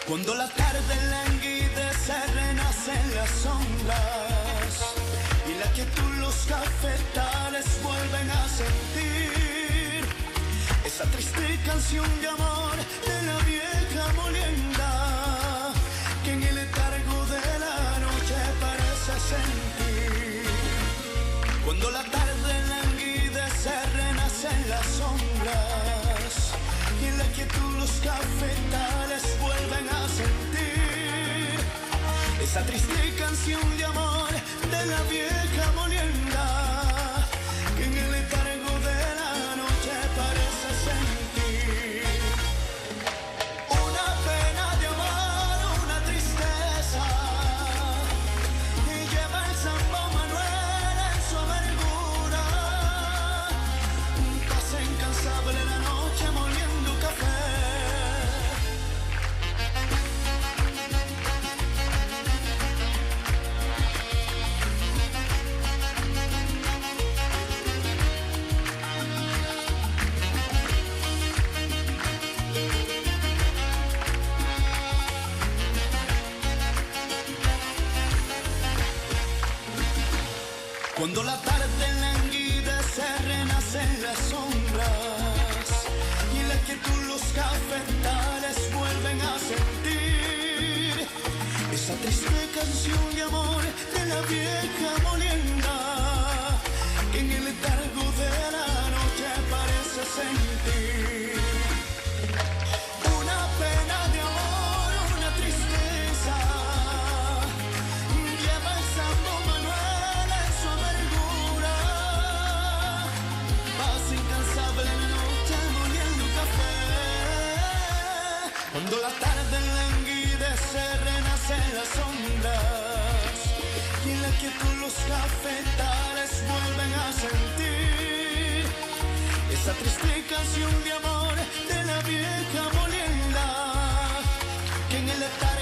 Cuando la tarde languidece, renacen las sombras y la quietud los cafetales vuelven a sentir esa triste canción de amor de la vieja molienda que en el letargo de la noche parece sentir. Cuando la tarde languidece, renacen las sombras y en la quietud los cafetales vuelven a sentir esa triste canción de amor de la vieja molienda que en el letargo de la noche parece sentir. Una pena de amor, una tristeza y lleva el Sambo Manuel en su amargura, un paso incansable la noche moliendo café. Cuando la tarde languidece, renacen las sombras y en la quietud los cafetales vuelven a sentir esa triste canción de amor de la vieja molienda que en el letargo de la noche parece sentir. Una pena de amor, una tristeza lleva el Sambo Manuel en su amargura, paz incansable en la noche moliendo café. Cuando la tarde languidece, renacen las sombras y en la quietud los cafetales vuelven a sentir esa triste canción de amor de la vieja molienda que en el letargo